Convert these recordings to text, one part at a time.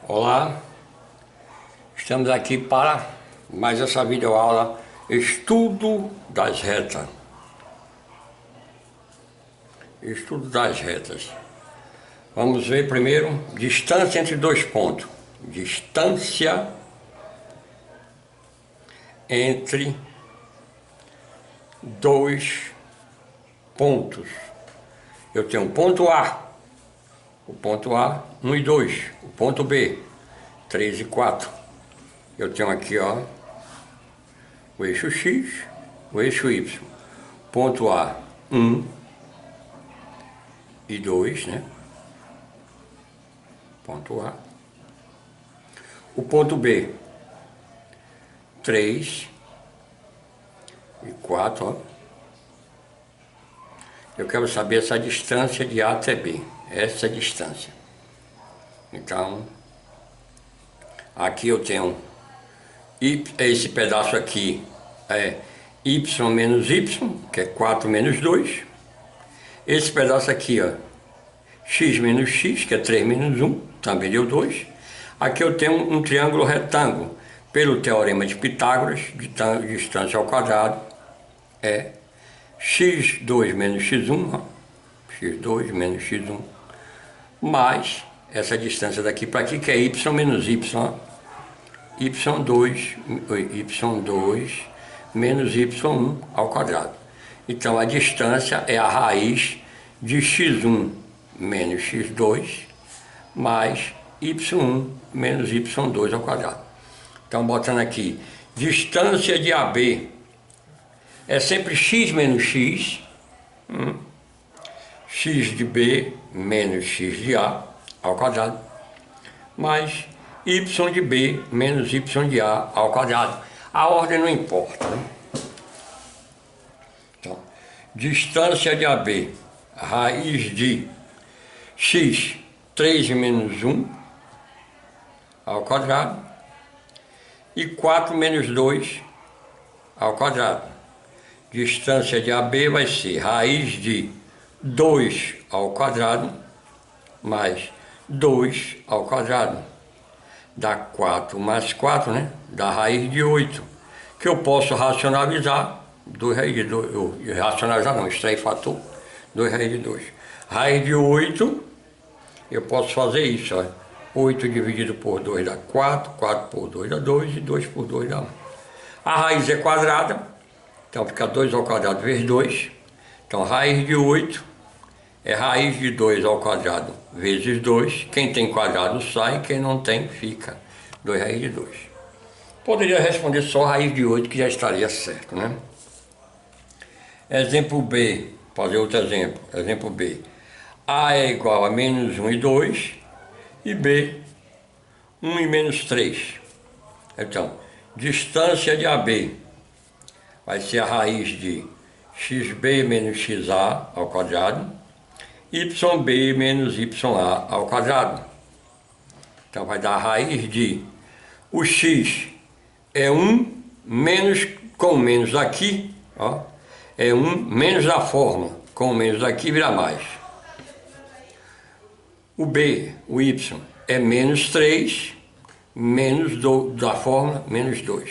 Olá, estamos aqui para mais essa videoaula Estudo das retas. Estudo das retas. Vamos ver primeiro distância entre dois pontos. Distância entre dois pontos. Eu tenho o ponto A, 1 e 2, o ponto B, 3 e 4. Eu tenho aqui, ó, o eixo X, o eixo Y. Ponto A, 1 e 2, né? Ponto A. O ponto B, 3 e 4, ó. Eu quero saber essa distância de A até B. Essa distância. Então, aqui eu tenho esse pedaço aqui é y menos y, que é 4 menos 2. Esse pedaço aqui, ó, x menos x, que é 3 menos 1, também deu 2. Aqui eu tenho um triângulo retângulo. Pelo teorema de Pitágoras, distância ao quadrado é x2 menos x1, ó, x2 menos x1, mais essa distância daqui para aqui, que é y menos y, ó, y2 menos y1 ao quadrado. Então a distância é a raiz de x1 menos x2 mais y1 menos y2 ao quadrado. Então botando aqui, distância de AB é sempre x menos x, x de B menos x de A ao quadrado, mais y de B menos y de A ao quadrado. A ordem não importa, né? Então, distância de AB, raiz de x, 3 menos 1 ao quadrado, e 4 menos 2 ao quadrado. Distância de AB vai ser raiz de 2 ao quadrado mais 2 ao quadrado. Dá 4 mais 4, né? Dá raiz de 8, que eu posso racionalizar. 2 raiz de 2, racionalizar não, extrair fator, 2 raiz de 2. Raiz de 8, eu posso fazer isso, ó. 8 dividido por 2 dá 4, 4 por 2 dá 2 e 2 por 2 dá 1. A raiz é quadrada, então fica 2 ao quadrado vezes 2. Então raiz de 8 é raiz de 2 ao quadrado vezes 2. Quem tem quadrado sai, quem não tem fica 2 raiz de 2. Poderia responder só raiz de 8, que já estaria certo, né? Exemplo B, fazer outro exemplo. Exemplo B. A é igual a menos 1 e 2 e B 1 e menos 3. Então, distância de AB vai ser a raiz de xb menos xa ao quadrado, yb menos ya ao quadrado. Então vai dar a raiz de, o x é 1 menos, com menos aqui, ó, é 1 menos da forma, com menos aqui vira mais. O b, o y, é menos 3, menos da forma, menos 2.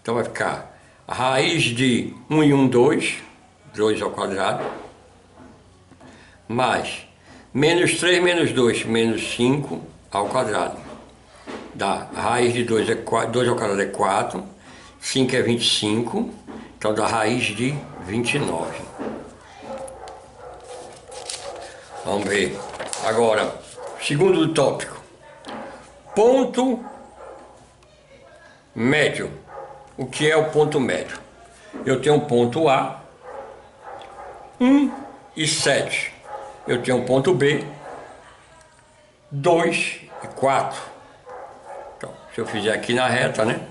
Então vai ficar a raiz de 1 e 1, 2, 2 ao quadrado, mais menos 3 menos 2, menos 5 ao quadrado. Dá, a raiz de 2 é 4, 2 ao quadrado é 4, 5 é 25, então dá raiz de 29. Vamos ver. Agora, segundo tópico. Ponto médio. O que é o ponto médio? Eu tenho um ponto A, 1 e 7. Eu tenho um ponto B, 2 e 4. Então, se eu fizer aqui na reta, né?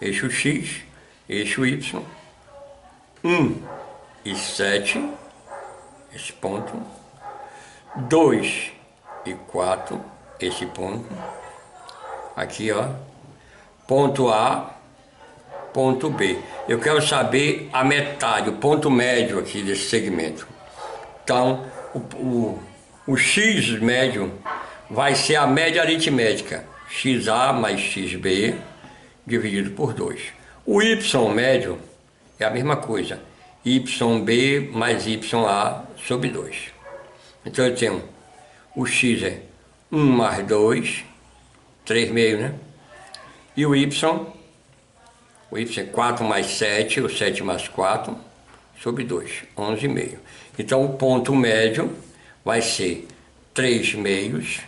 Eixo X, eixo Y, 1 e 7, esse ponto, 2 e 4, esse ponto, aqui, ó, ponto A, ponto B. Eu quero saber a metade, o ponto médio aqui desse segmento. Então, o x médio vai ser a média aritmética, XA mais XB dividido por 2. O Y médio é a mesma coisa, YB mais YA sobre 2. Então eu tenho o X é 1 mais 2, 3 meio, né? E o Y é 4 mais 7, ou 7 mais 4, sobre 2, 11 meio. Então o ponto médio vai ser 3 meios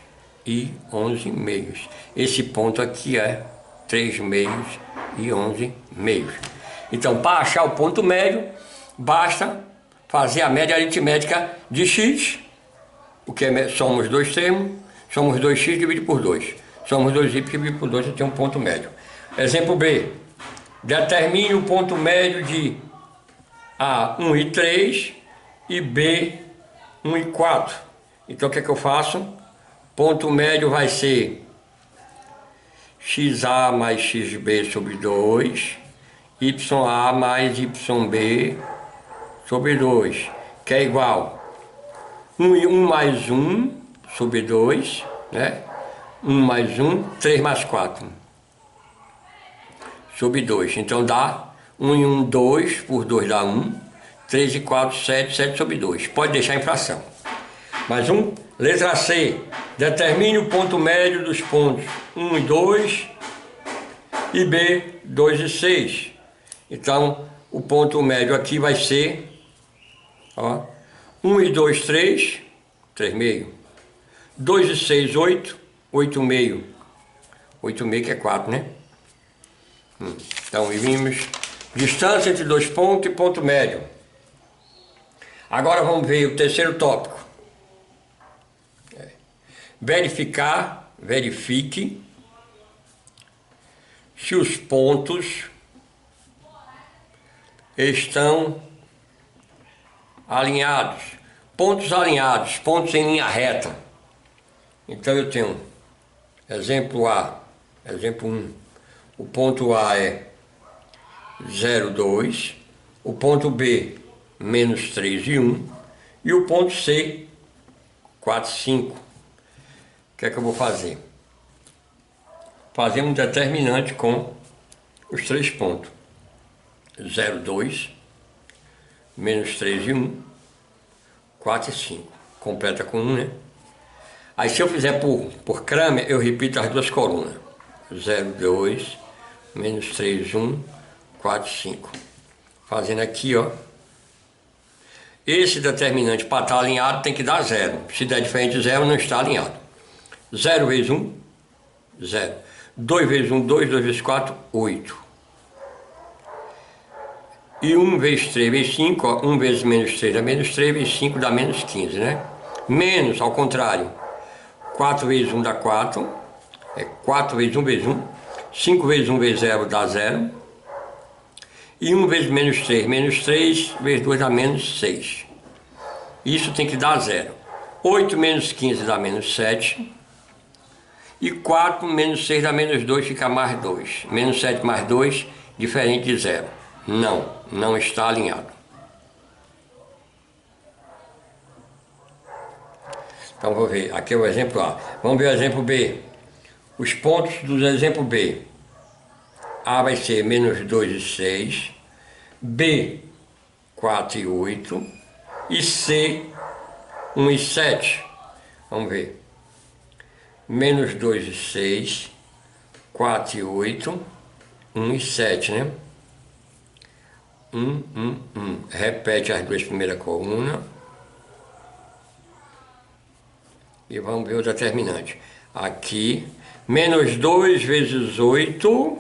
e 11 meios. Esse ponto aqui é 3 meios e 11 meios. Então, para achar o ponto médio, basta fazer a média aritmética de x, o que somos dois termos, somos 2x dividido por 2. Somos 2y dividido por 2, eu tenho um ponto médio. Exemplo B. Determine o ponto médio de A 1 e 3 e B 1 e 4. Então o que é que eu faço? Ponto médio vai ser XA mais XB sobre 2, YA mais YB sobre 2, que é igual 1 mais 1 sobre 2, né? 1 mais 1, 3 mais 4 sobre 2. Então dá 1 e 1, 2, por 2 dá 1, 3 e 4, 7, 7 sobre 2. Pode deixar em fração. Mais um. Letra C. Determine o ponto médio dos pontos 1 e 2 e B 2 e 6. Então, o ponto médio aqui vai ser, ó, 1 e 2, 3, 3 meio. 2 e 6, 8, 8 meio. 8 meio que é 4, né? Então, vimos distância entre dois pontos e ponto médio. Agora vamos ver o terceiro tópico. Verifique se os pontos estão alinhados. Pontos alinhados, pontos em linha reta. Então eu tenho exemplo A, exemplo 1. O ponto A é 0, 2. O ponto B, menos 3 e 1. E o ponto C, 4, 5. O que é que eu vou fazer? Fazer um determinante com os três pontos. 0, 2, menos 3 e 1, 4 e 5. Completa com 1, né? Aí se eu fizer por Kramer, eu repito as duas colunas. 0, 2, menos 3, 1, 4, 5. Fazendo aqui, ó. Esse determinante para estar alinhado tem que dar 0. Se der diferente de 0, não está alinhado. 0 vezes 1, 0. 2 vezes 1, 2. 2 vezes 4, 8. E 1 vezes 3 vezes 5, ó, 1 vezes menos 3 dá menos 3, vezes 5 dá menos 15, né? Menos, ao contrário. 4 vezes 1 dá 4. É 4 vezes 1 vezes 1. 5 vezes 1 vezes 0 dá 0. E 1 vezes menos 3. Menos 3 vezes 2 dá menos 6. Isso tem que dar 0. 8 menos 15 dá menos 7. E 4 menos 6 dá menos 2, fica mais 2. Menos 7 mais 2, diferente de 0. Não está alinhado. Então vou ver, aqui é o exemplo A. Vamos ver o exemplo B. Os pontos do exemplo B. A vai ser menos 2 e 6. B, 4 e 8. E C, 1 e 7. Vamos ver. Menos 2 e 6, 4 e 8, 1 e 7, né? 1. Repete as duas primeiras colunas. E vamos ver o determinante. Aqui, menos 2 vezes 8,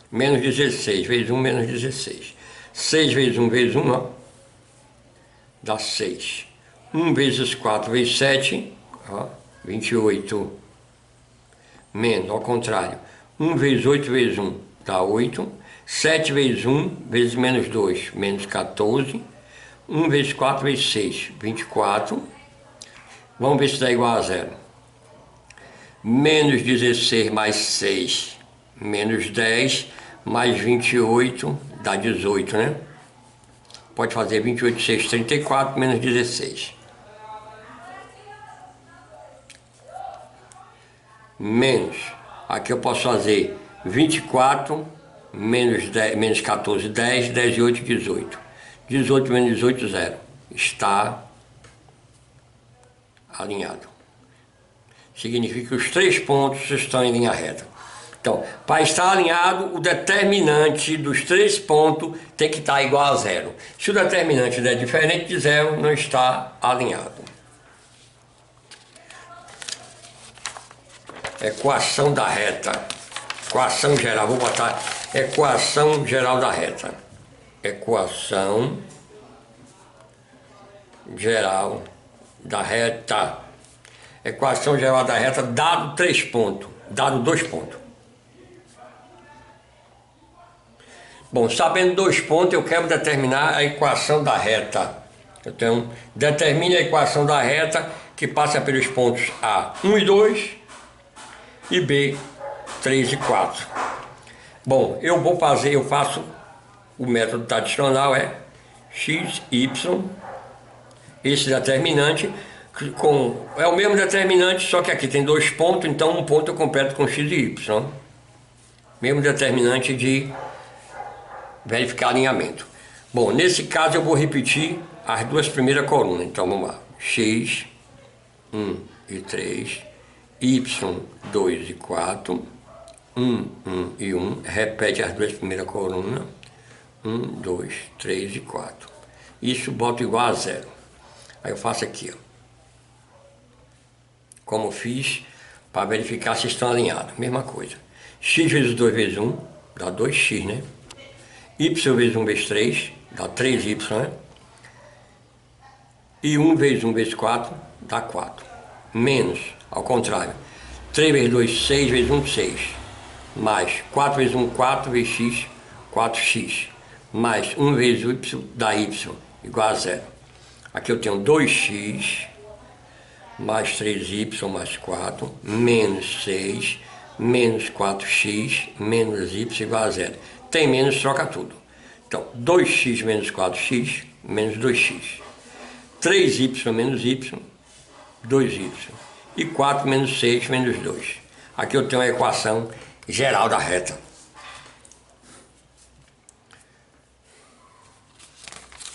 menos 16, vezes 1, menos 16. 6 vezes 1 vezes 1, ó, dá 6. 1 vezes 4 vezes 7, ó, 28. Menos, ao contrário, 1 vezes 8 vezes 1 dá 8, 7 vezes 1 vezes menos 2, menos 14, 1 vezes 4 vezes 6, 24, vamos ver se dá igual a 0. Menos 16 mais 6, menos 10, mais 28, dá 18, né? Pode fazer 28, 6, 34, menos 16. menos, aqui eu posso fazer 24 menos 10, menos 14, 10, 10 e 8, 18. 18 menos 18, 0. Está alinhado. Significa que os 3 pontos estão em linha reta. Então, para estar alinhado, o determinante dos 3 pontos tem que estar igual a 0. Se o determinante der diferente de 0, não está alinhado. Equação da reta. Equação geral, vou botar equação geral da reta. Equação geral da reta. Equação geral da reta, dado 3 pontos, dado 2 pontos. Bom, sabendo 2 pontos, eu quero determinar a equação da reta. Então, determine a equação da reta que passa pelos pontos A, 1 e 2 e B, 3 e 4. Bom, eu faço o método tradicional, é x, y, esse determinante, é o mesmo determinante, só que aqui tem 2 pontos, então um ponto eu completo com x e y. Mesmo determinante de verificar alinhamento. Bom, nesse caso eu vou repetir as 2 primeiras colunas. Então vamos lá. X, 1 e 3, Y, 2 e 4, 1 e 1. Repete as 2 primeiras colunas. 1, 2, 3 e 4. Isso boto igual a 0. Aí eu faço aqui, ó. Como eu fiz para verificar se estão alinhados. Mesma coisa. X vezes 2 vezes 1 dá 2x, né? Y vezes 1 vezes 3 dá 3y, né? E 1 vezes 1 vezes 4 dá 4. Menos, ao contrário, 3 vezes 2, 6 vezes 1, 6. Mais 4 vezes 1, 4 vezes x, 4x. Mais 1 vezes y dá y, igual a 0. Aqui eu tenho 2x mais 3y mais 4, menos 6, menos 4x, menos y igual a 0. Tem menos, troca tudo. Então, 2x menos 4x, menos 2x. 3y menos y, 2y. E 4 menos 6, menos 2. Aqui eu tenho a equação geral da reta.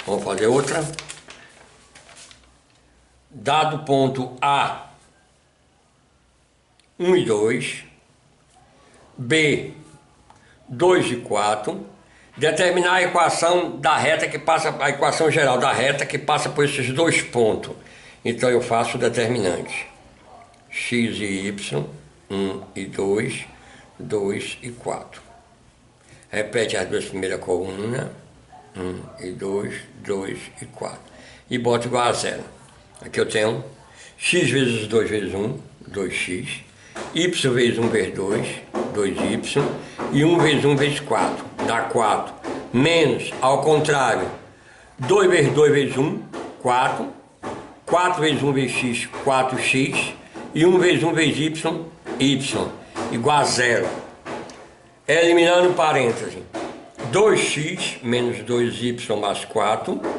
Vamos fazer outra. Dado ponto A, 1 e 2, B, 2 e 4, determinar a equação da reta que passa, a equação geral da reta que passa por esses 2 pontos. Então eu faço o determinante. X e y, 1 e 2, 2 e 4. Repete as 2 primeiras colunas, 1 e 2, 2 e 4. E bota igual a 0. Aqui eu tenho x vezes 2 vezes 1, 2x, y vezes 1 vezes 2, 2y, e 1 vezes 1 vezes 4, dá 4, menos, ao contrário, 2 vezes 2 vezes 1, 4, 4 vezes 1 vezes x, 4x, e 1 vezes 1 vezes y, y, igual a 0. Eliminando parêntese, 2x menos 2y mais 4,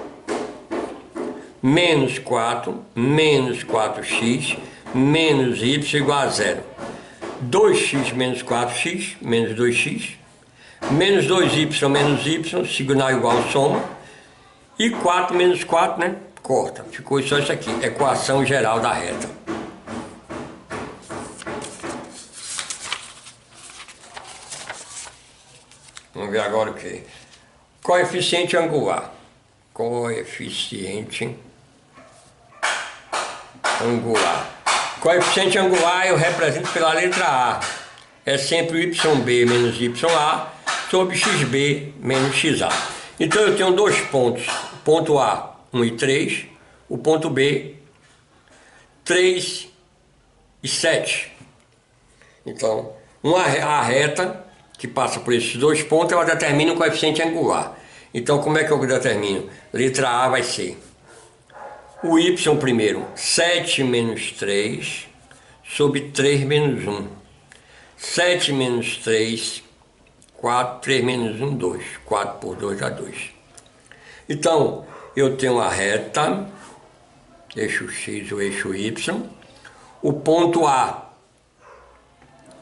menos 4, menos 4x, menos y igual a 0. 2x menos 4x, menos 2x, menos 2y menos y, signal igual soma, e 4 menos 4, né? Corta. Ficou só isso aqui, equação geral da reta. Vamos ver agora o que? Coeficiente angular. Coeficiente angular. Coeficiente angular eu represento pela letra A. É sempre YB menos YA sobre XB menos XA. Então eu tenho 2 pontos. O ponto A, 1 e 3. O ponto B, 3 e 7. Então, a reta que passa por esses 2 pontos, ela determina o coeficiente angular. Então, como é que eu determino? Letra A vai ser o y primeiro, 7 menos 3 sobre 3 menos 1. 7 menos 3, 4, 3 menos 1, 2. 4 por 2 dá 2. Então, eu tenho a reta, eixo X, o eixo Y. O ponto A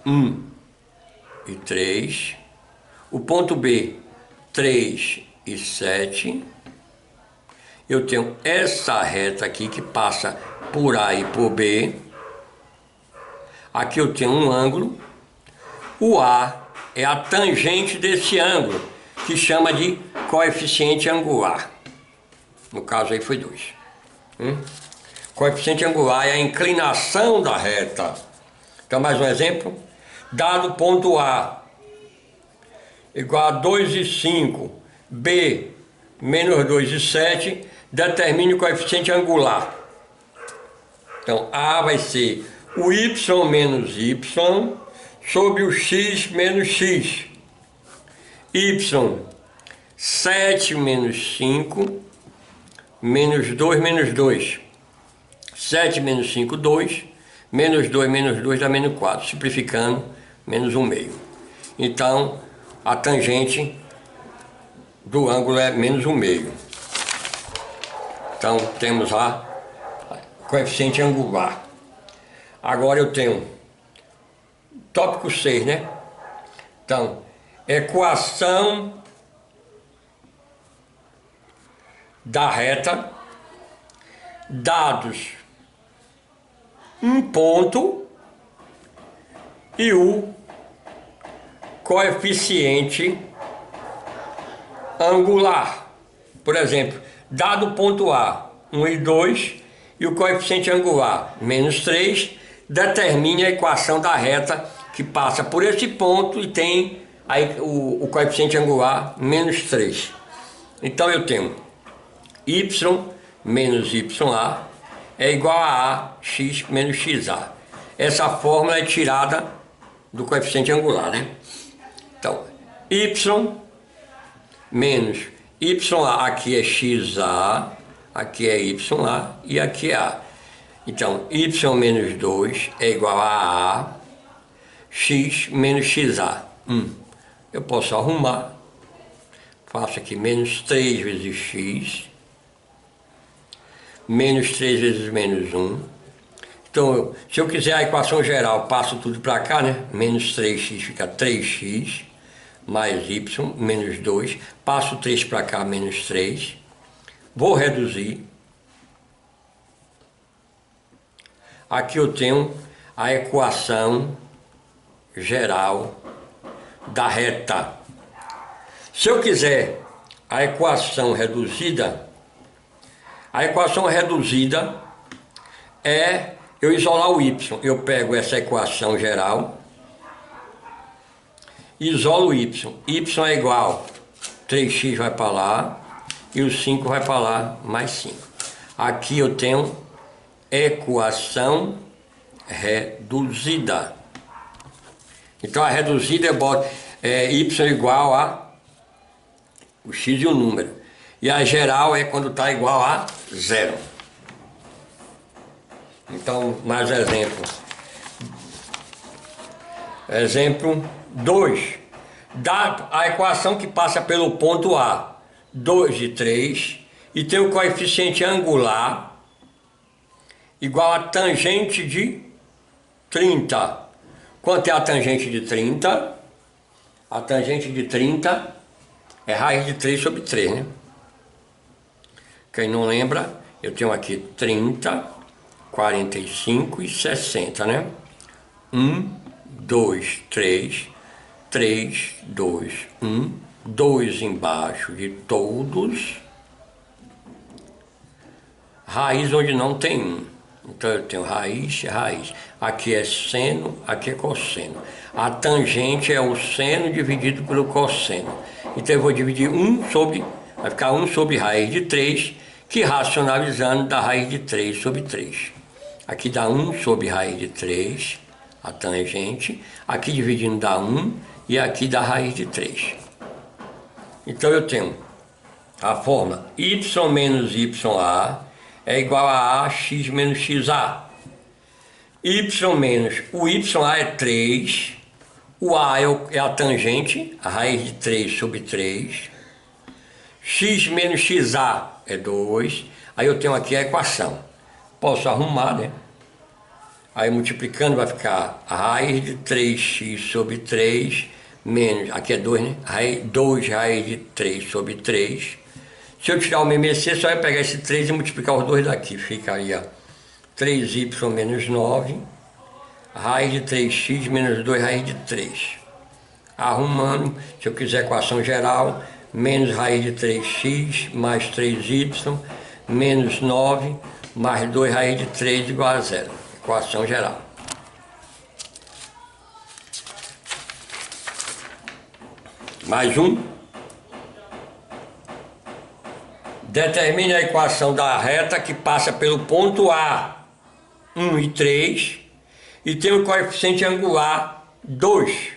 1 e 3. O ponto B, 3 e 7. Eu tenho essa reta aqui que passa por A e por B. Aqui eu tenho um ângulo. O A é a tangente desse ângulo, que chama de coeficiente angular. No caso aí foi 2. Coeficiente angular é a inclinação da reta. Então, mais um exemplo. Dado ponto A igual a 2 e 5, B menos 2 e 7, determine o coeficiente angular. Então, A vai ser o y menos y sobre o x menos x. Y, 7 menos 5, menos 2 menos 2. 7 menos 5, 2. Menos 2 dá menos 4. Simplificando, menos 1 meio. Então, a tangente do ângulo é menos 1 meio. Então, temos lá coeficiente angular. Agora eu tenho tópico 6, né? Então, equação da reta, dados um ponto e o coeficiente angular. Por exemplo, dado o ponto A, 1 e 2, e o coeficiente angular, menos 3, determine a equação da reta que passa por esse ponto e tem aí o coeficiente angular, menos 3. Então eu tenho y menos ya é igual a x menos xa. Essa fórmula é tirada do coeficiente angular, né? Então, y menos ya, aqui é xa, aqui é ya e aqui é a. Então, y menos 2 é igual a x menos xa. Eu posso arrumar. Faço aqui menos 3 vezes x, menos 3 vezes menos 1. Então, se eu quiser a equação geral, passo tudo para cá, né? Menos 3x fica 3x, mais y, menos 2. Passo 3 para cá, menos 3. Vou reduzir. Aqui eu tenho a equação geral da reta. Se eu quiser a equação reduzida é eu isolar o y. Eu pego essa equação geral, isolo o y. Y é igual, 3x vai para lá e o 5 vai para lá, mais 5. Aqui eu tenho equação reduzida. Então a reduzida eu boto y igual a o x e o número. E a geral é quando está igual a 0. Então, mais exemplo. Exemplo 2. Dado a equação que passa pelo ponto A, 2 e 3, e tem o coeficiente angular igual a tangente de 30. Quanto é a tangente de 30? A tangente de 30 é raiz de 3 sobre 3, né? Quem não lembra, eu tenho aqui 30, 45 e 60, né? 1, 2, 3, 3, 2, 1, 2 embaixo de todos, raiz onde não tem 1. Então eu tenho raiz, raiz. Aqui é seno, aqui é cosseno. A tangente é o seno dividido pelo cosseno. Então eu vou dividir 1 sobre, vai ficar 1 sobre raiz de 3, que racionalizando dá raiz de 3 sobre 3. Aqui dá 1 sobre raiz de 3, a tangente. Aqui dividindo dá 1 e aqui dá raiz de 3. Então eu tenho a forma y menos ya é igual a ax menos xa. Y menos, o ya é 3, o a é a tangente, a raiz de 3 sobre 3. X menos xa é 2. Aí eu tenho aqui a equação. Posso arrumar, né? Aí multiplicando vai ficar a raiz de 3x sobre 3 menos, aqui é 2, né? 2 raiz de 3 sobre 3. Se eu tirar o MMC, só vai pegar esse 3 e multiplicar os dois daqui. Ficaria 3y menos 9, raiz de 3x menos 2 raiz de 3. Arrumando, se eu quiser equação geral, menos raiz de 3x mais 3y menos 9 mais 2 raiz de 3 igual a 0. Equação geral. Mais um. Determine a equação da reta que passa pelo ponto A, 1 e 3, e tem o coeficiente angular 2.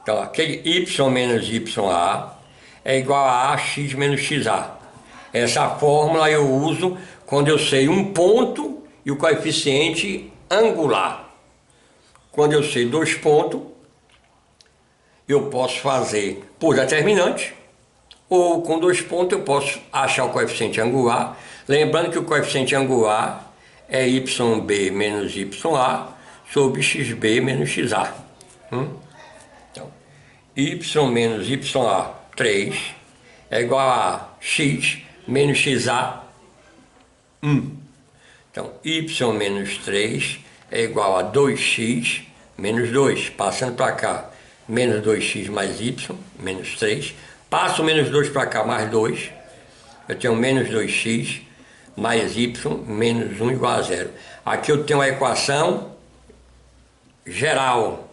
Então, aquele y menos ya é igual a ax menos xa. Essa fórmula eu uso quando eu sei um ponto e o coeficiente angular. Quando eu sei 2 pontos, eu posso fazer por determinante, ou com 2 pontos eu posso achar o coeficiente angular. Lembrando que o coeficiente angular é yb menos ya sobre xb menos xa. Então, y menos ya, 3, é igual a x menos xa, 1. Então, y menos 3 é igual a 2x menos 2. Passando para cá, menos 2x mais y, menos 3. Passo menos 2 para cá, mais 2. Eu tenho menos 2x mais y menos 1 igual a 0. Aqui eu tenho a equação geral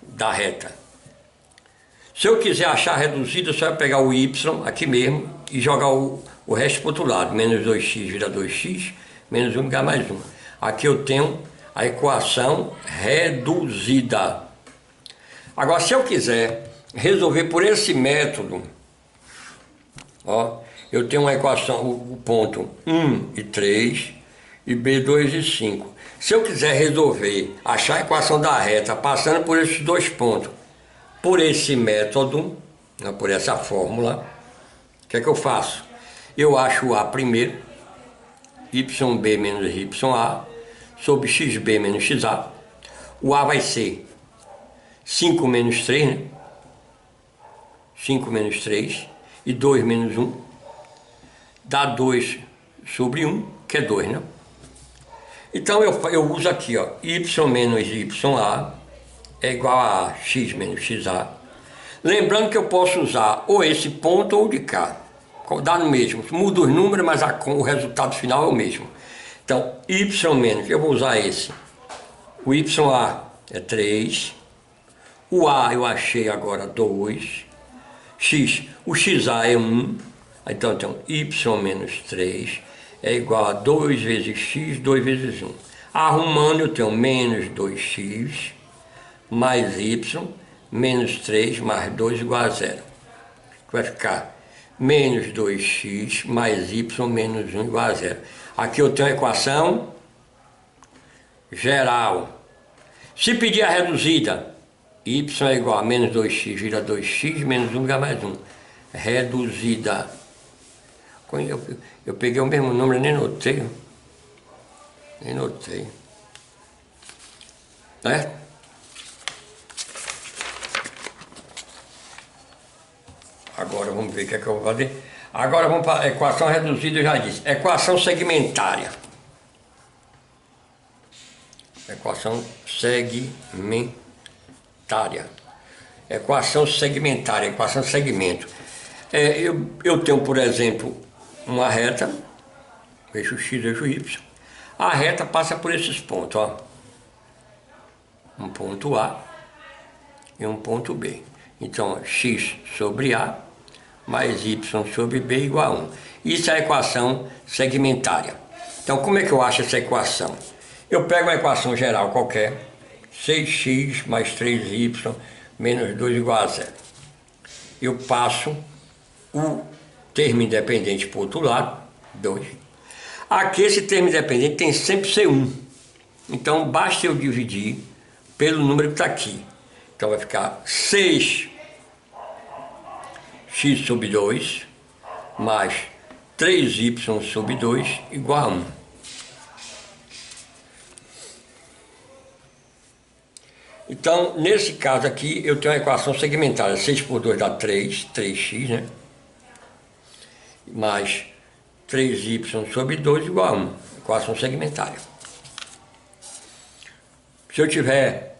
da reta. Se eu quiser achar reduzida, só pegar o y aqui mesmo e jogar o resto para o outro lado. Menos 2x vira 2x, menos 1 igual a mais 1. Aqui eu tenho a equação reduzida. Agora, se eu quiser resolver por esse método, ó, eu tenho uma equação, o ponto 1 e 3 e B2 e 5. Se eu quiser resolver, achar a equação da reta passando por esses 2 pontos, por esse método, por essa fórmula, o que é que eu faço? Eu acho o A primeiro, yb menos ya, sobre xb menos xa. O A vai ser 5 menos 3, né? 5 menos 3 e 2 menos 1. Dá 2 sobre 1, que é 2, né? Então eu uso aqui, ó, y menos ya é igual a x menos xa. Lembrando que eu posso usar ou esse ponto ou de cá. Dá no mesmo. Muda os números, mas o resultado final é o mesmo. Então, y menos, eu vou usar esse. O ya é 3. O A eu achei agora 2. X, o xa é 1. Então, y menos 3 é igual a 2 vezes x, 2 vezes 1. Arrumando, eu tenho menos 2x mais y menos 3 mais 2 igual a 0. Vai ficar menos 2x mais y menos 1 igual a 0. Aqui eu tenho a equação geral. Se pedir a reduzida, y é igual a menos 2x vira 2x menos 1 igual a mais 1. Reduzida. Eu peguei o mesmo número, nem notei. Nem notei. Certo? Agora vamos ver o que é que eu vou fazer. Agora vamos para a equação reduzida, eu já disse. Equação segmentária. Equação segmentária. Equação segmentária, equação de segmento. Eu tenho, por exemplo, uma reta, eixo x, eixo y. A reta passa por esses pontos, ó. Um ponto A e um ponto B. Então, x sobre A mais y sobre B igual a 1. Isso é a equação segmentária. Então, como é que eu acho essa equação? Eu pego uma equação geral qualquer, 6x mais 3y menos 2 igual a 0. Eu passo o termo independente para o outro lado, 2. Aqui esse termo independente tem sempre que ser 1. Então, basta eu dividir pelo número que está aqui. Então, vai ficar 6x sobre 2 mais 3y sobre 2 igual a 1. Então, nesse caso aqui, eu tenho a equação segmentária. 6 por 2 dá 3, 3x, né? Mais 3y sobre 2 igual a 1. Equação segmentária. Se eu tiver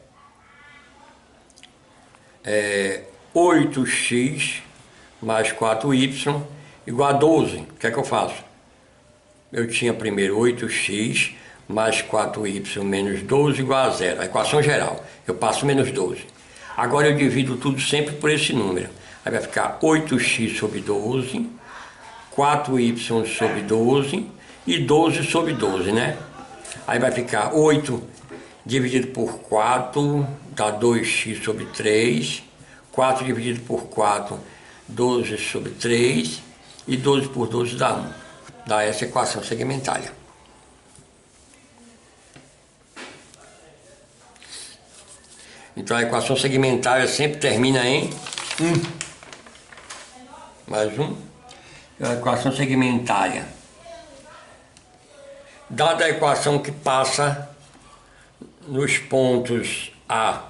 8x mais 4y igual a 12, o que é que eu faço? Eu tinha primeiro 8x mais 4y menos 12 igual a 0. A equação geral. Eu passo menos 12. Agora eu divido tudo sempre por esse número. Aí vai ficar 8x sobre 12, 4y sobre 12 e 12 sobre 12, né? Aí vai ficar 8 dividido por 4 dá 2x sobre 3. 4 dividido por 4, 12 sobre 3. E 12 por 12 dá 1. Dá essa equação segmentária. Então a equação segmentária sempre termina em 1. Mais 1. A equação segmentária. Dada a equação que passa nos pontos A,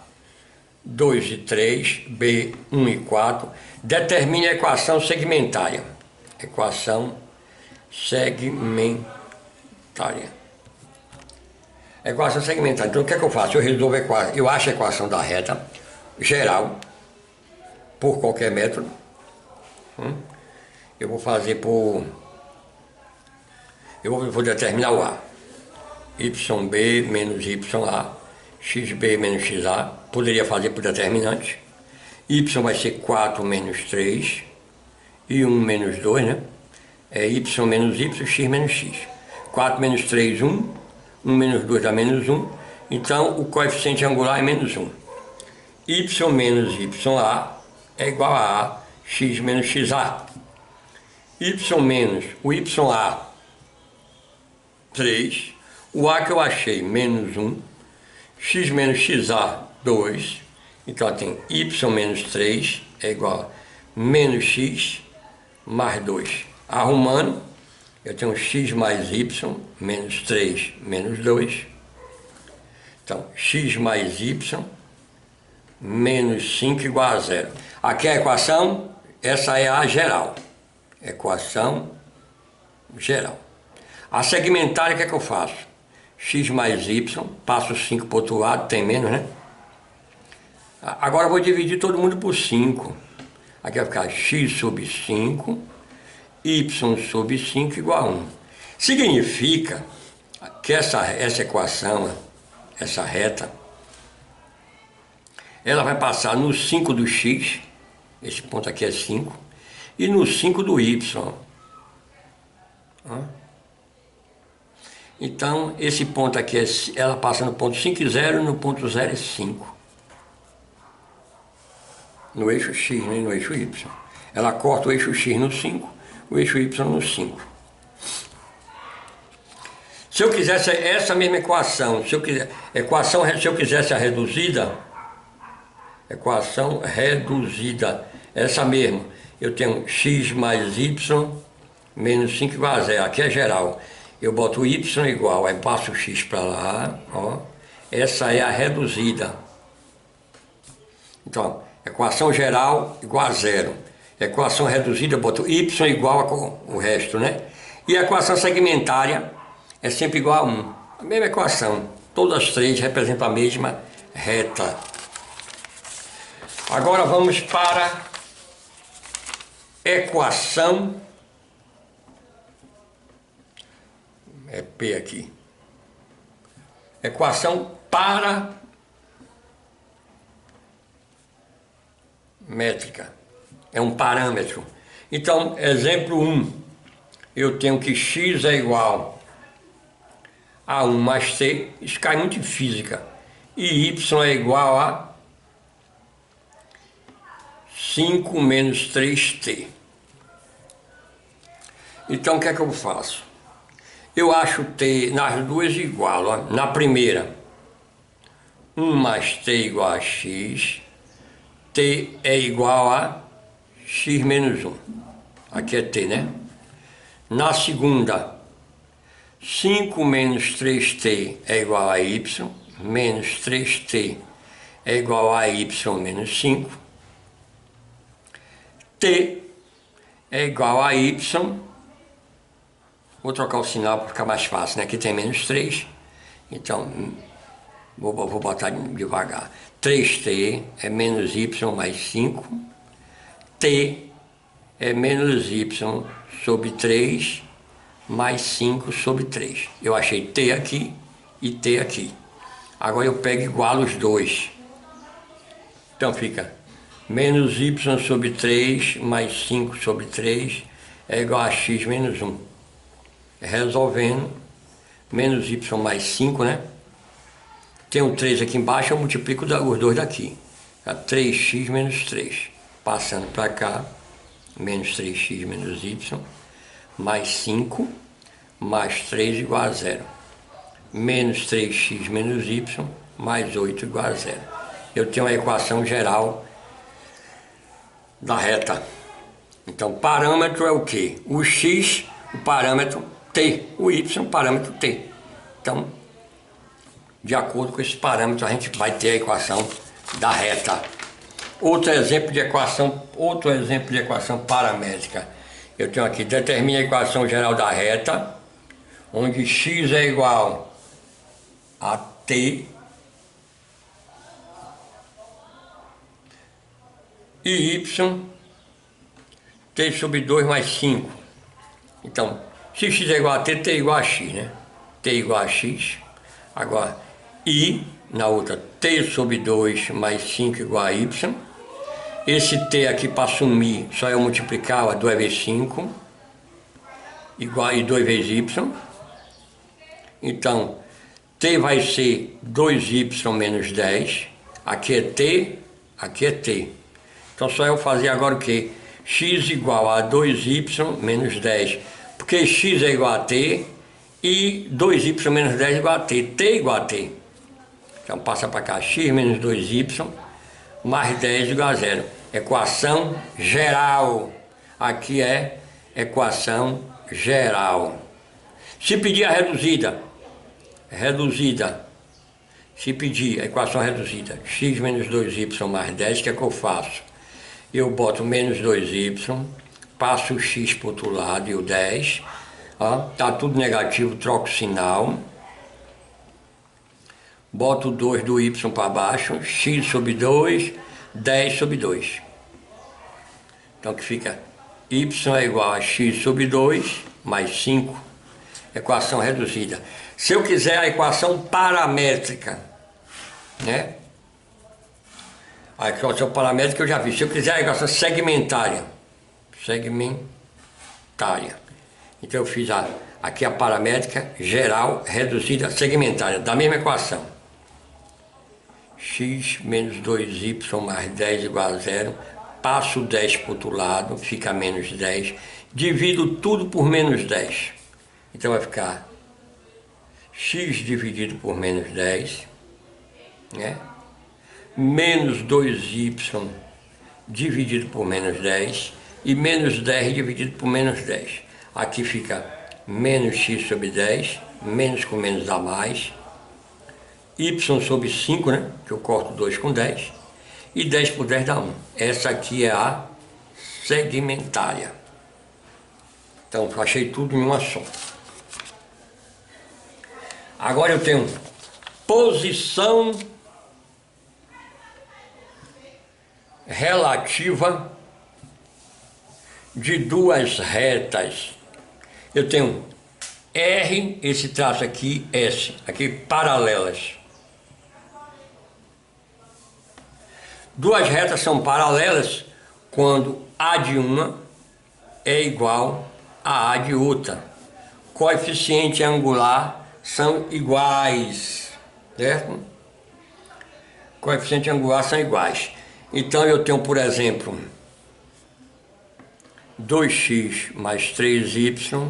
2 e 3, B, 1 e 4, determine a equação segmentária. Equação segmentária. Equação segmentária. Então o que é que eu faço? Eu resolvo a equação, eu acho a equação da reta geral por qualquer método. Eu vou fazer por... Eu vou determinar o A. YB menos YA, XB menos XA. Poderia fazer por determinante. Y vai ser 4 menos 3 e 1 menos 2, né? É Y menos Y, X menos X. 4 menos 3, 1. 1 menos 2 dá menos 1. Então o coeficiente angular é menos 1. Y menos YA é igual a X menos XA. Y menos o YA 3. O A que eu achei menos 1. X menos XA 2. Então tem Y menos 3 é igual a menos X mais 2. Arrumando, eu tenho x mais y, menos 3, menos 2. Então, x mais y, menos 5 igual a 0. Aqui é a equação, essa é a geral. Equação geral. A segmentária, o que é que eu faço? X mais y, passo 5 para o outro lado, tem menos, né? Agora eu vou dividir todo mundo por 5. Aqui vai ficar x sobre 5, y sobre 5 igual a 1. Significa que essa equação, essa reta, ela vai passar no 5 do x, esse ponto aqui é 5, e no 5 do y. Então, esse ponto aqui, ela passa no ponto 5 e 0 e no ponto 0 e 5. No eixo x, né, e no eixo y. Ela corta o eixo x no 5, o eixo y no 5. Se eu quisesse essa mesma equação, se eu quisesse a reduzida, equação reduzida, essa mesma, eu tenho x mais y menos 5 igual a 0, aqui é geral. Eu boto y igual, aí passo o x para lá, ó. Essa é a reduzida. Então, equação geral igual a 0. Equação reduzida, eu boto y igual a o resto, né? E a equação segmentária é sempre igual a 1. A mesma equação. Todas as três representam a mesma reta. Agora vamos para equação... É P aqui. Equação paramétrica. É um parâmetro. Então, exemplo 1. Eu tenho que x é igual a 1 mais t. Isso cai muito em física. E y é igual a 5 menos 3t. Então, o que é que eu faço? Eu acho t nas duas igual. Ó. Na primeira, 1 mais t igual a x. T é igual a x menos 1. Aqui é t, né? Na segunda, 5 menos 3t é igual a y. Menos 3t é igual a y menos 5. T é igual a y. Vou trocar o sinal para ficar mais fácil, né? Aqui tem menos 3. Então, vou botar devagar. 3t é menos y mais 5. T é menos y sobre 3 mais 5 sobre 3. Eu achei t aqui e t aqui. Agora eu pego e igualo os dois. Então fica menos y sobre 3 mais 5 sobre 3 é igual a x menos 1. Resolvendo, menos y mais 5, né? Tem um 3 aqui embaixo, eu multiplico os dois daqui. 3x menos 3. Passando para cá, menos 3x menos y, mais 5, mais 3 igual a 0. Menos 3x menos y, mais 8 igual a 0. Eu tenho a equação geral da reta. Então, parâmetro é o quê? O x, o parâmetro t, o y, o parâmetro t. Então, de acordo com esse parâmetro, a gente vai ter a equação da reta. Outro exemplo de equação paramétrica. Eu tenho aqui, determine a equação geral da reta, onde x é igual a t e y, t sobre 2 mais 5. Então, se x é igual a t, t é igual a x, né? T igual a x. Agora, i, na outra, t sobre 2 mais 5 igual a y. Esse t aqui para sumir, só eu multiplicar 2 vezes 5, igual a 2 vezes y. Então, t vai ser 2y menos 10. Aqui é t, aqui é t. Então, só eu fazer agora o quê? X igual a 2y menos 10. Porque x é igual a t e 2y menos 10 igual a t. T igual a t. Então, passa para cá. X menos 2y mais 10 igual a 0. Equação geral. Aqui é equação geral. Se pedir a reduzida, se pedir a equação reduzida, x menos 2y mais 10, o que é que eu faço? Eu boto menos 2y, passo o x para o outro lado e o 10, ó, tá tudo negativo, troco o sinal, boto o 2 do y para baixo, x sobre 2, 10 sobre 2. Então que fica y é igual a x sobre 2 mais 5, equação reduzida. Se eu quiser a equação paramétrica, né? A equação paramétrica eu já vi. Se eu quiser a equação segmentária, então eu fiz aqui a paramétrica geral reduzida segmentária, da mesma equação. X menos 2y mais 10 igual a 0, passo o 10 para o outro lado, fica menos 10, divido tudo por menos 10. Então vai ficar x dividido por menos 10, né? Menos 2y dividido por menos 10 e menos 10 dividido por menos 10. Aqui fica menos x sobre 10, menos com menos dá mais, y sobre 5, né? Que eu corto 2 com 10, e 10 por 10 dá 1. Essa aqui é a segmentária. Então, eu achei tudo em uma só. Agora eu tenho posição relativa de duas retas. Eu tenho R, esse traço aqui, S, aqui paralelas. Duas retas são paralelas quando A de uma é igual a de outra. Coeficiente angular são iguais, certo? Coeficiente angular são iguais. Então eu tenho, por exemplo, 2x mais 3y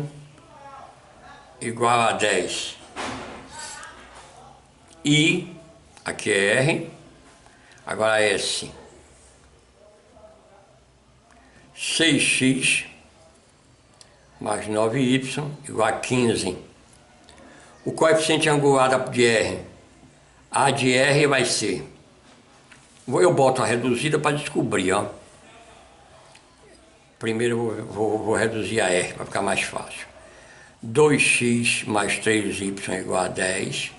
igual a 10. I, aqui é R, agora S. 6x mais 9y igual a 15. O coeficiente angular de R, A de R vai ser Eu boto a reduzida para descobrir, ó. Primeiro eu vou reduzir a R para ficar mais fácil. 2x mais 3y igual a 10.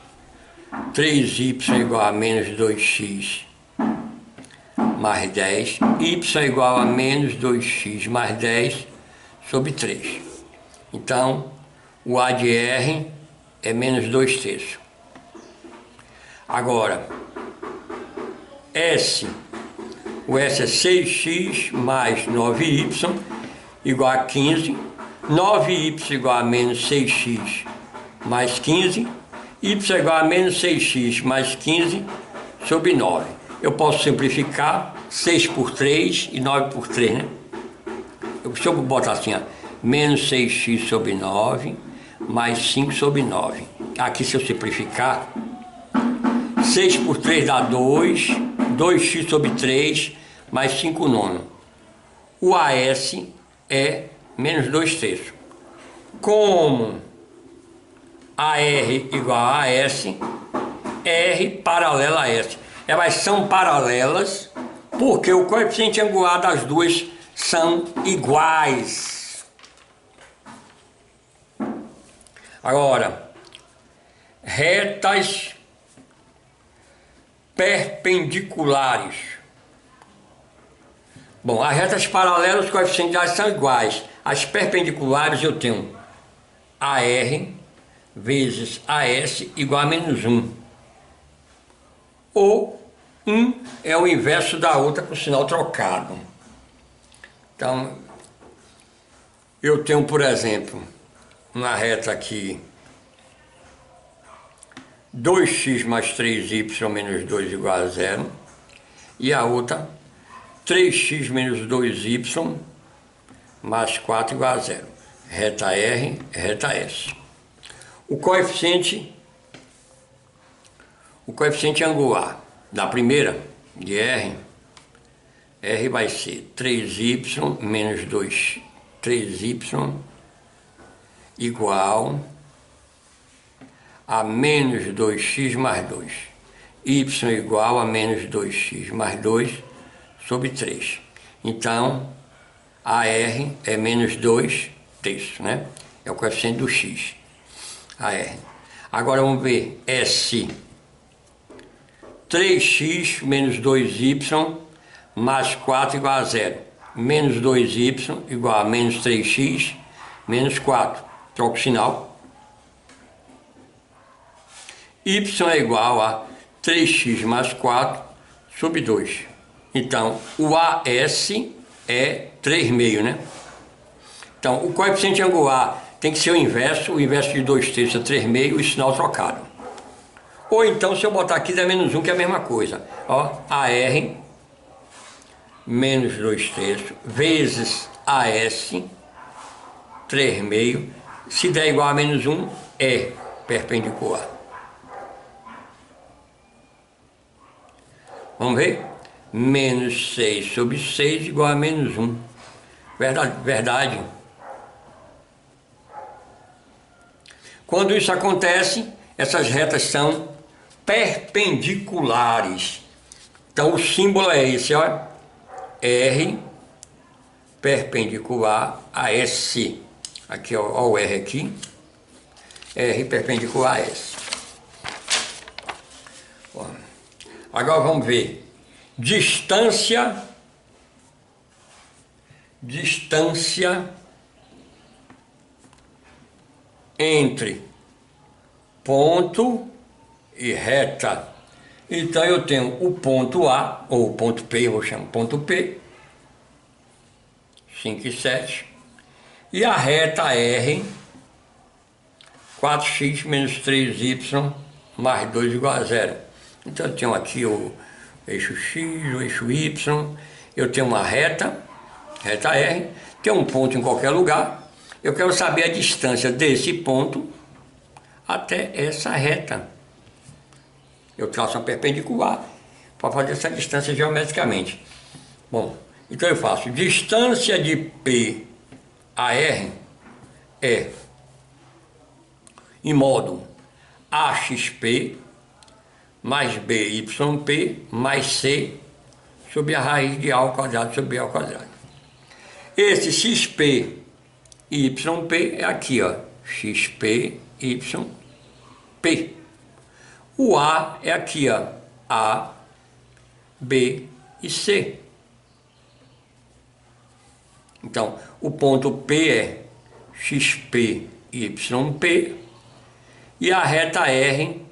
3y igual a menos 2x mais 10. Y igual a menos 2x mais 10 sobre 3. Então, o A de R é menos 2/3. Agora, S. O S é 6x mais 9y igual a 15. 9y igual a menos 6x mais 15. Y igual a menos 6x mais 15 sobre 9. Eu posso simplificar 6 por 3 e 9 por 3, né? Se eu botar assim, ó, menos 6x sobre 9 mais 5 sobre 9. Aqui, se eu simplificar, 6 por 3 dá 2, 2x sobre 3 mais 5 nono. O AS é menos 2/3. Como AR igual a AS, R paralela a S. Elas são paralelas porque o coeficiente angular das duas são iguais. Agora, retas perpendiculares. Bom, as retas paralelas, os coeficientes delas são iguais. As perpendiculares eu tenho AR vezes AS igual a menos 1. Ou 1 é o inverso da outra com o sinal trocado. Então, eu tenho, por exemplo, uma reta aqui 2x mais 3y menos 2 igual a 0. E a outra 3x menos 2y mais 4 igual a 0. Reta R, reta S. O coeficiente angular da primeira, de R vai ser 3y menos 2, 3y igual a menos 2x mais 2. Y igual a menos 2x mais 2 sobre 3. Então, AR é menos 2/3, né? É o coeficiente do x. AR. Agora vamos ver S. 3x menos 2y mais 4 igual a 0. Menos 2y igual a menos 3x menos 4. Troca o sinal. Y é igual a 3x mais 4 sobre 2. Então, o AS é 3/2, né? Então, o coeficiente angular tem que ser o inverso de 2/3 é 3/2 e o sinal trocado. Ou então, se eu botar aqui, dá menos 1, que é a mesma coisa. Ó, AR menos 2/3 vezes AS 3/2. Se der igual a menos 1, é perpendicular. Vamos ver? Menos 6 sobre 6 igual a menos 1. Verdade. Quando isso acontece, essas retas são perpendiculares. Então o símbolo é esse, ó. R perpendicular a S. Aqui, ó, o R aqui. R perpendicular a S. Ó. Agora vamos ver. Distância entre ponto e reta. Então eu tenho o ponto A, ou o ponto P, eu vou chamar ponto P, 5 e 7, e a reta R, 4x menos 3y mais 2 igual a 0. Então eu tenho aqui o eixo X, o eixo Y, eu tenho uma reta R, tem um ponto em qualquer lugar. Eu quero saber a distância desse ponto até essa reta. Eu traço uma perpendicular para fazer essa distância geometricamente. Bom, então eu faço distância de P a R é em modo AXP mais BYP mais C sobre a raiz de A ao quadrado sobre B ao quadrado. Esse XP YP é aqui, ó, XP YP. O A é aqui, ó, A, B e C. Então, o ponto P é XP YP e a reta R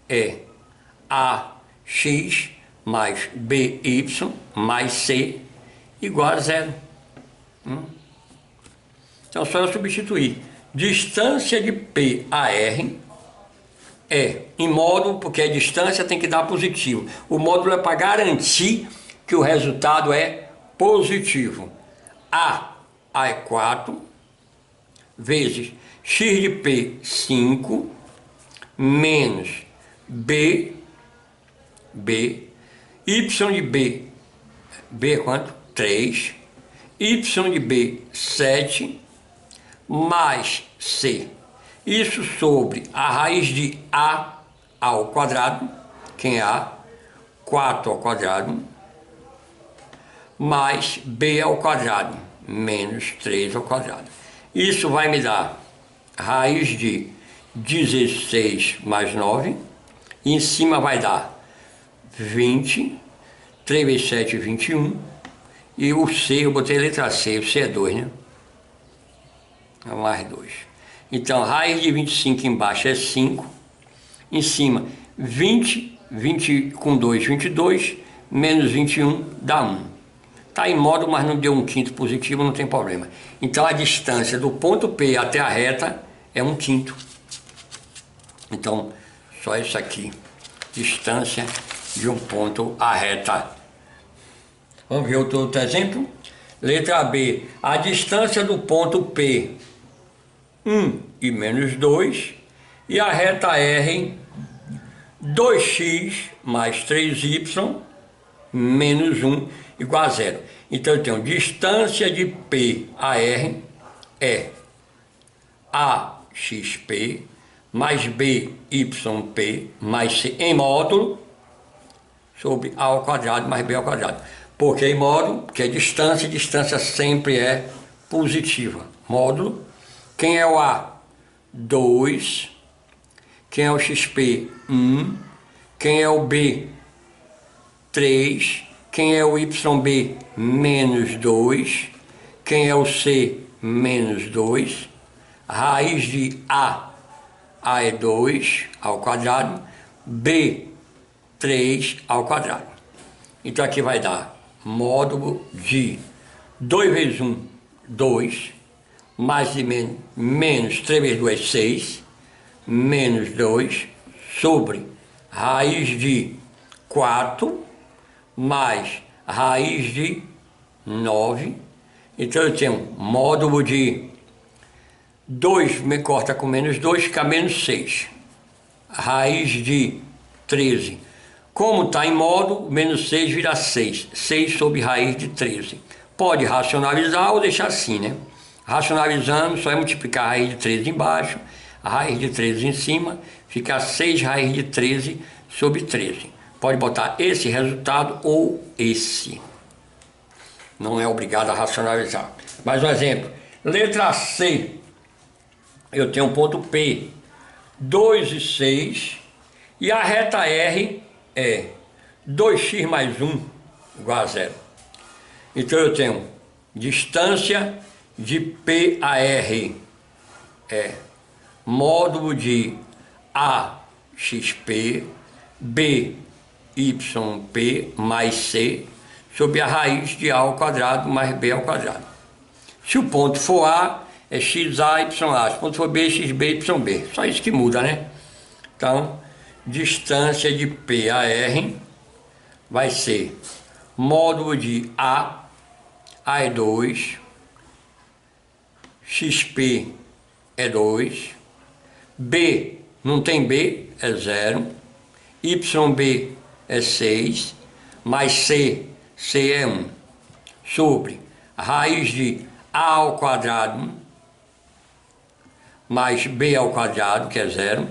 é AX mais BY mais C igual a zero. Então, só eu substituir. Distância de P a R é em módulo, porque a distância tem que dar positivo. O módulo é para garantir que o resultado é positivo. A é 4, vezes x de P, 5, menos B, Y de B, B é quanto? 3, Y de B, 7, mais C. Isso sobre a raiz de A ao quadrado, quem é A? 4 ao quadrado, mais B ao quadrado, menos 3 ao quadrado. Isso vai me dar raiz de 16 mais 9, e em cima vai dar 20, 3 vezes 7, 21, e o C, eu botei a letra C, o C é 2, né? É mais 2. Então, raiz de 25 embaixo é 5, em cima 20, 20 com 2, 22, menos 21 dá 1. Está em módulo, mas não deu um quinto positivo, não tem problema. Então, a distância do ponto P até a reta é 1/5. Então, só isso aqui, distância de um ponto à reta. Vamos ver outro exemplo? Letra B, a distância do ponto P, 1 e menos 2, e a reta R, 2x mais 3y menos 1 igual a 0. Então eu tenho distância de P a R é AXP mais BYP mais C em módulo sobre A ao quadrado mais B ao quadrado. Por que em módulo? Porque distância sempre é positiva. Módulo. Quem é o A? 2. Quem é o XP? 1. Quem é o B? 3. Quem é o YB? Menos 2. Quem é o C? Menos 2. Raiz de A é 2 ao quadrado. B, 3 ao quadrado. Então aqui vai dar módulo de 2 vezes 1, 2. Mais e menos 3 vezes 2, 6, menos 2, sobre raiz de 4, mais raiz de 9. Então eu tenho módulo de 2, me corta com menos 2, fica menos 6. Raiz de 13. Como está em módulo, menos 6 vira 6. 6 sobre raiz de 13. Pode racionalizar ou deixar assim, né? Racionalizando, só é multiplicar a raiz de 13 embaixo, a raiz de 13 em cima, fica 6 raiz de 13 sobre 13. Pode botar esse resultado ou esse. Não é obrigado a racionalizar. Mais um exemplo. Letra C. Eu tenho um ponto P, 2 e 6, e a reta R é 2x mais 1 igual a 0. Então eu tenho distância de P a R é módulo de AXP, BYP mais C sobre a raiz de A ao quadrado mais B ao quadrado. Se o ponto for A, é XA, YA. Se o ponto for B, XB, YB. Só isso que muda, né? Então, distância de P a R vai ser módulo de A é 2, XP é 2, B não tem B, é 0, YB é 6, mais C é 1, sobre a raiz de A ao quadrado mais B ao quadrado, que é 0,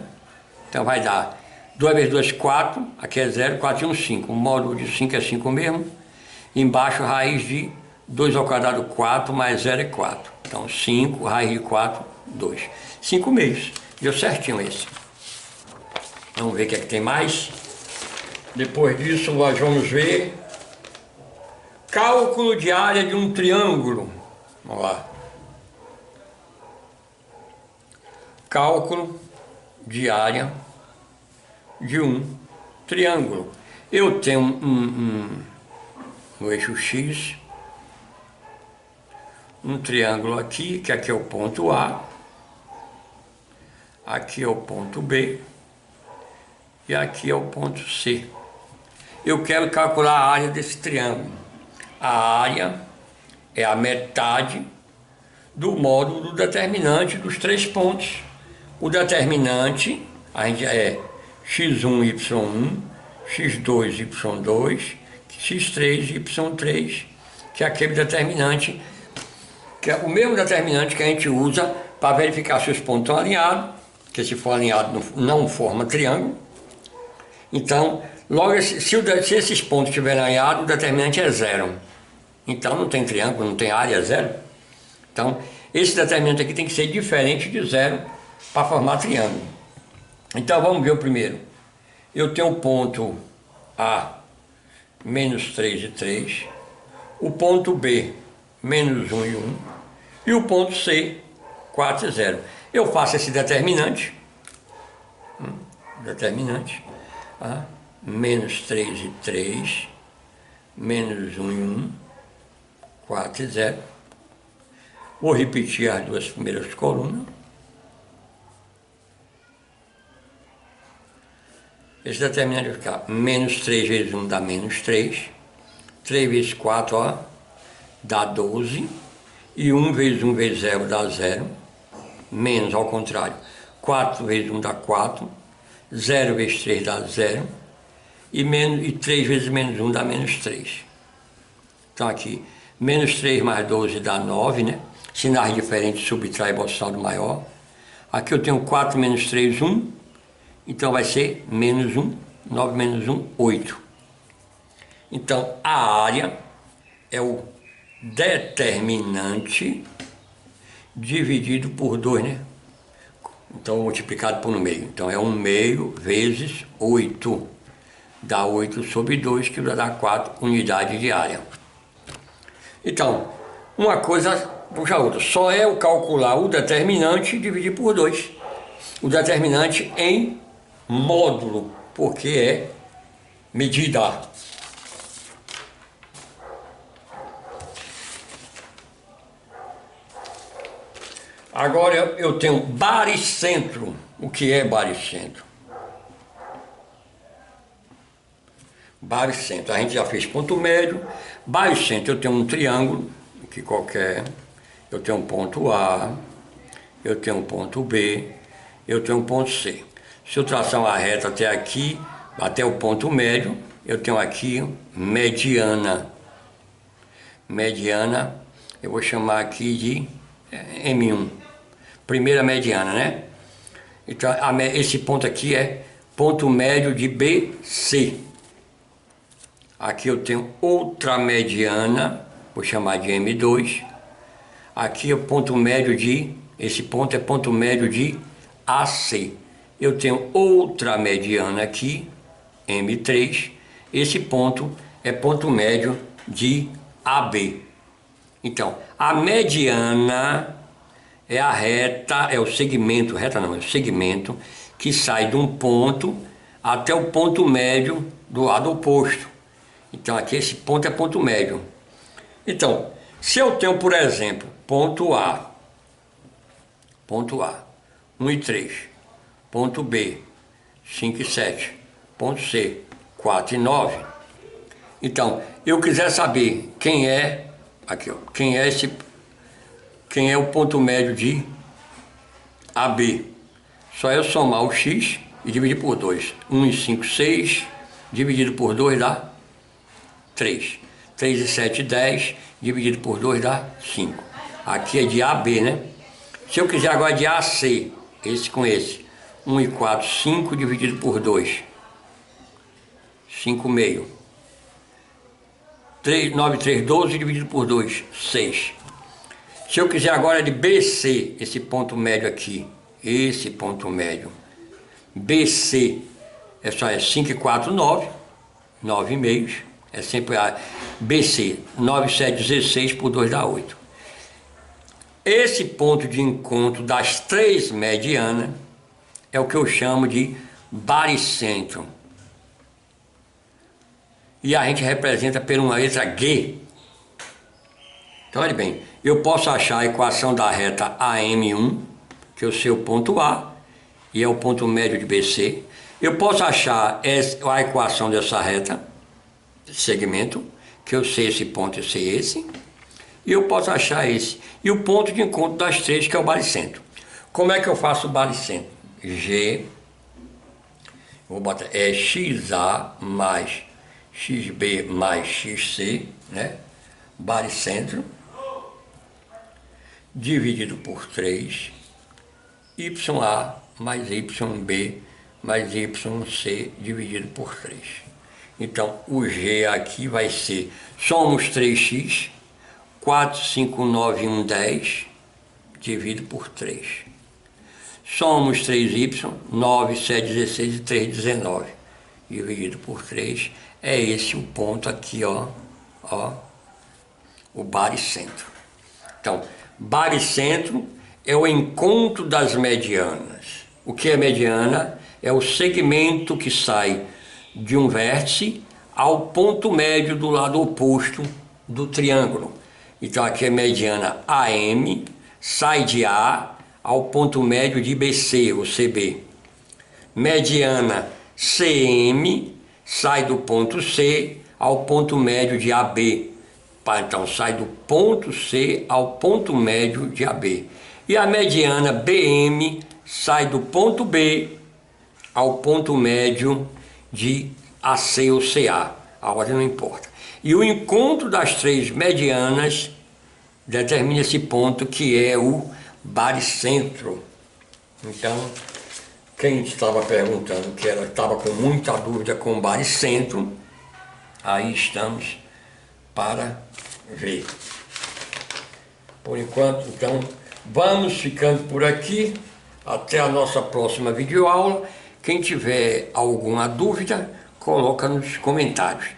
então vai dar 2 vezes 2, 4, aqui é 0, 4 e 1, 5, o módulo de 5 é 5 mesmo, Embaixo, raiz de 2 ao quadrado, 4, mais 0 é 4. Então, 5, raiz de 4, 2. 5 meios. Deu certinho esse. Vamos ver o que é que tem mais. Depois disso, nós vamos ver cálculo de área de um triângulo. Vamos lá. Cálculo de área de um triângulo. Eu tenho no eixo X, um triângulo aqui, que aqui é o ponto A, aqui é o ponto B e aqui é o ponto C. Eu quero calcular a área desse triângulo. A área é a metade do módulo do determinante dos 3 pontos. O determinante a gente é x1, y1, x2, y2, x3, y3, que é aquele determinante, que é o mesmo determinante que a gente usa para verificar se os pontos estão alinhados, porque se for alinhado não forma triângulo. Então, logo se esses pontos estiverem alinhados, o determinante é 0. Então não tem triângulo, não tem área, é 0. Então, esse determinante aqui tem que ser diferente de 0 para formar triângulo. Então vamos ver o primeiro. Eu tenho o ponto A, menos 3 e 3, o ponto B, menos 1 e 1, e o ponto C, 4 e 0. Eu faço esse determinante, menos 3 e 3, menos 1 e 1, 4 e 0. Vou repetir as duas primeiras colunas. Esse determinante vai ficar menos 3 vezes 1 dá menos 3, 3 vezes 4 ó, dá 12, e 1 vezes 1 vezes 0 dá 0, menos ao contrário, 4 vezes 1 dá 4, 0 vezes 3 dá 0, e 3 vezes menos 1 dá menos 3. Então aqui, menos 3 mais 12 dá 9, né? Sinais diferentes, subtrai o saldo maior. Aqui eu tenho 4 menos 3, 1. Então vai ser menos 1, 9 menos 1, 8. Então a área é o determinante dividido por 2, né? Então multiplicado por 1/2. Então é 1/2 vezes 8. Dá 8 sobre 2, que vai dar 4 unidades de área. Então, uma coisa puxa a outra. Só é o calcular o determinante e dividir por 2. O determinante em módulo, porque é medida. Agora eu tenho baricentro. O que é baricentro? Baricentro, a gente já fez ponto médio. Baricentro, eu tenho um triângulo, que qualquer, eu tenho um ponto A, eu tenho um ponto B, eu tenho um ponto C. Se eu traçar uma reta até aqui, até o ponto médio, eu tenho aqui mediana. Mediana, eu vou chamar aqui de M1. Primeira mediana, né? Então, esse ponto aqui é ponto médio de BC. Aqui eu tenho outra mediana, vou chamar de M2. Aqui é o ponto médio de, esse ponto é ponto médio de AC. Eu tenho outra mediana aqui, M3. Esse ponto é ponto médio de AB. Então, a mediana é a reta, é o segmento, reta não, é o segmento que sai de um ponto até o ponto médio do lado oposto. Então aqui esse ponto é ponto médio. Então, se eu tenho, por exemplo, ponto A, 1 e 3, ponto B, 5 e 7, ponto C, 4 e 9. Então, eu quiser saber quem é, aqui ó, quem é o ponto médio de AB, só eu somar o X e dividir por 2. 1 e 5, 6, dividido por 2 dá 3. 3 e 7, 10, dividido por 2 dá 5. Aqui é de AB, né? Se eu quiser agora de AC, esse com esse, 1 e 4, 5, dividido por 2, 5 meio. 9, 3, 12 dividido por 2, 6. Se eu quiser agora de BC, esse ponto médio aqui, esse ponto médio, BC, é 5 e 4, 9, 9 meios, é sempre a BC, 9, 7, 16 por 2 dá 8. Esse ponto de encontro das três medianas é o que eu chamo de baricentro. E a gente representa por uma letra G. Então, olha bem, eu posso achar a equação da reta AM1, que eu sei o ponto A, e é o ponto médio de BC. Eu posso achar a equação dessa reta, segmento, que eu sei esse ponto, eu sei esse. E eu posso achar esse. E o ponto de encontro das três, que é o baricentro. Como é que eu faço o baricentro? G, vou botar, é XA mais XB mais XC, né? Baricentro, dividido por 3, YA mais YB mais YC dividido por 3. Então, o G aqui vai ser, somos 3x, 4, 5, 9, 1, 10, dividido por 3. Somos 3y, 9, 7, 16 e 3, 19, dividido por 3. É esse o ponto aqui, ó, o baricentro. Então, baricentro é o encontro das medianas. O que é mediana? É o segmento que sai de um vértice ao ponto médio do lado oposto do triângulo. Então aqui é mediana AM, sai de A ao ponto médio de BC, ou CB. Mediana CM, sai do ponto C ao ponto médio de AB. Então sai do ponto C ao ponto médio de AB. E a mediana BM sai do ponto B ao ponto médio de AC ou CA. A ordem não importa. E o encontro das três medianas determina esse ponto, que é o baricentro. Então, quem estava perguntando que ela estava com muita dúvida com o baricentro, aí estamos para ver. Por enquanto, então, vamos ficando por aqui. Até a nossa próxima videoaula. Quem tiver alguma dúvida, coloca nos comentários.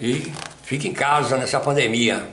E fique em casa nessa pandemia.